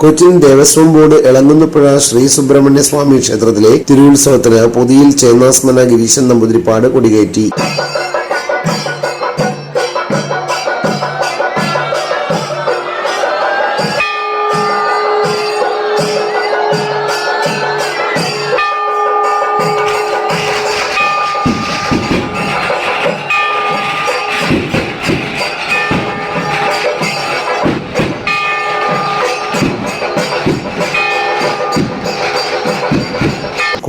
Cochin Devaswom board Elankunnapuzha Shri Subrahmanya സ്വാമി ക്ഷേത്രത്തിലെ തിരുവുത്സവത്തിന് പൊതിയിൽ ചേന്നാസ്മന ഗിരീശൻ നമ്പൂതിരിപ്പാട് കൊടികയറ്റി.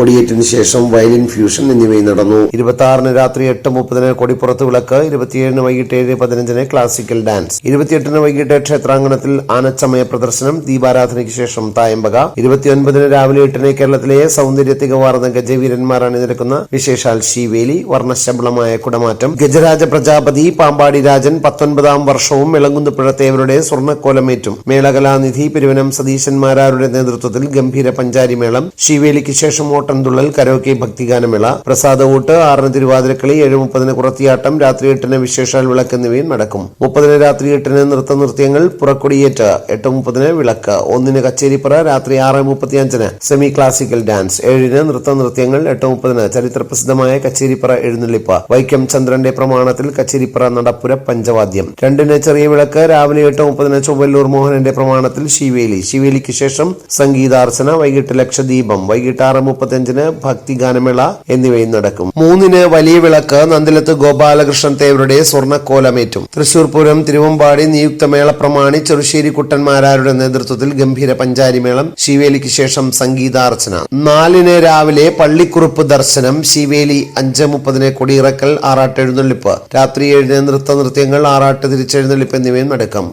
കൊടിയേറ്റിന് ശേഷം violin fusion എന്നിവയും നടന്നു. 26-ന് രാത്രി 8:30 കൊടിപ്പുറത്ത് വിളക്ക്, 27-ന് വൈകിട്ട് 7:15 ക്ലാസിക്കൽ ഡാൻസ്, 28-ന് വൈകിട്ട് ക്ഷേത്രാങ്കണത്തിൽ ആനച്ചമയ പ്രദർശനം, ദീപാരാധനയ്ക്ക് ശേഷം തായമ്പക, 29-ന് രാവിലെ 8-ന് കേരളത്തിലെ സൗന്ദര്യ തികവാർന്ന ഗജവീരന്മാർ അണിനിരക്കുന്ന വിശേഷാൽ ശീവേലി, വർണ്ണശബളമായ കുടമാറ്റം, ഗജരാജ പ്രജാപതി പാമ്പാടി രാജൻ 19-ാം വർഷവും എളങ്കുന്നപ്പുഴ തേവരുടെ സ്വർണ്ണക്കോലമേറ്റും, മേളകലാനിധി പെരുവനം സതീശന്മാരാരുടെ നേതൃത്വത്തിൽ ഗംഭീര പഞ്ചാരി മേളം, ശീവേലിക്ക് ശേഷം ഓട്ടംതുള്ളൽ, കരോക്കെ, ഭക്തിഗാനമേള, പ്രസാദ ഊട്ട്, 6-ന് തിരുവാതിരക്കളി, 7:30 കുറത്തിയാട്ടം, രാത്രി 8-ന് വിശേഷാൽ വിളക്ക് എന്നിവയും നടക്കും. 30-ന് രാത്രി 8-ന് നൃത്തനൃത്യങ്ങൾ, പുറക്കൊടിയേറ്റ്, 8:30 വിളക്ക്, 1-ന് കച്ചേരിപ്പറ, രാത്രി 6:35 സെമി ക്ലാസിക്കൽ ഡാൻസ്, 7-ന് നൃത്തനൃത്യങ്ങൾ, 8:30 ചരിത്രപ്രസിദ്ധമായ കച്ചേരിപ്പറ എഴുന്നള്ളിപ്പ്, വൈക്കം ചന്ദ്രന്റെ പ്രമാണത്തിൽ കച്ചേരിപ്പറ നടപ്പുര പഞ്ചവാദ്യം, 2-ന് ചെറിയ വിളക്ക്, രാവിലെ 8:30 ചൊവ്വല്ലൂർ മോഹനന്റെ പ്രമാണത്തിൽ ശീവേലി, ശീവേലിക്ക് ശേഷം സംഗീതാർച്ചന, വൈകിട്ട് ലക്ഷദീപം, വൈകിട്ട് 6:35 ഭക്തിഗാനമേള എന്നിവയും നടക്കും. 3-ന് വലിയ വിളക്ക്, നന്ദിലത്ത് ഗോപാലകൃഷ്ണൻ തേവരുടെ സ്വർണ്ണക്കോലമേറ്റും, തൃശൂർ പൂരം തിരുവമ്പാടി നിയുക്തമേള പ്രമാണി ചെറുശ്ശേരി കുട്ടന്മാരാരുടെ നേതൃത്വത്തിൽ ഗംഭീര പഞ്ചാരിമേളം, ശീവേലിക്ക് ശേഷം സംഗീതാർച്ചന, 4-ന് രാവിലെ പള്ളിക്കുറുപ്പ് ദർശനം, ശീവേലി, 5:30 കൊടിയിറക്കൽ, ആറാട്ട് എഴുന്നള്ളിപ്പ്, രാത്രി 7-ന് നൃത്തനൃത്യങ്ങൾ, ആറാട്ട് തിരിച്ചെഴുന്നള്ളിപ്പ് എന്നിവയും നടക്കും.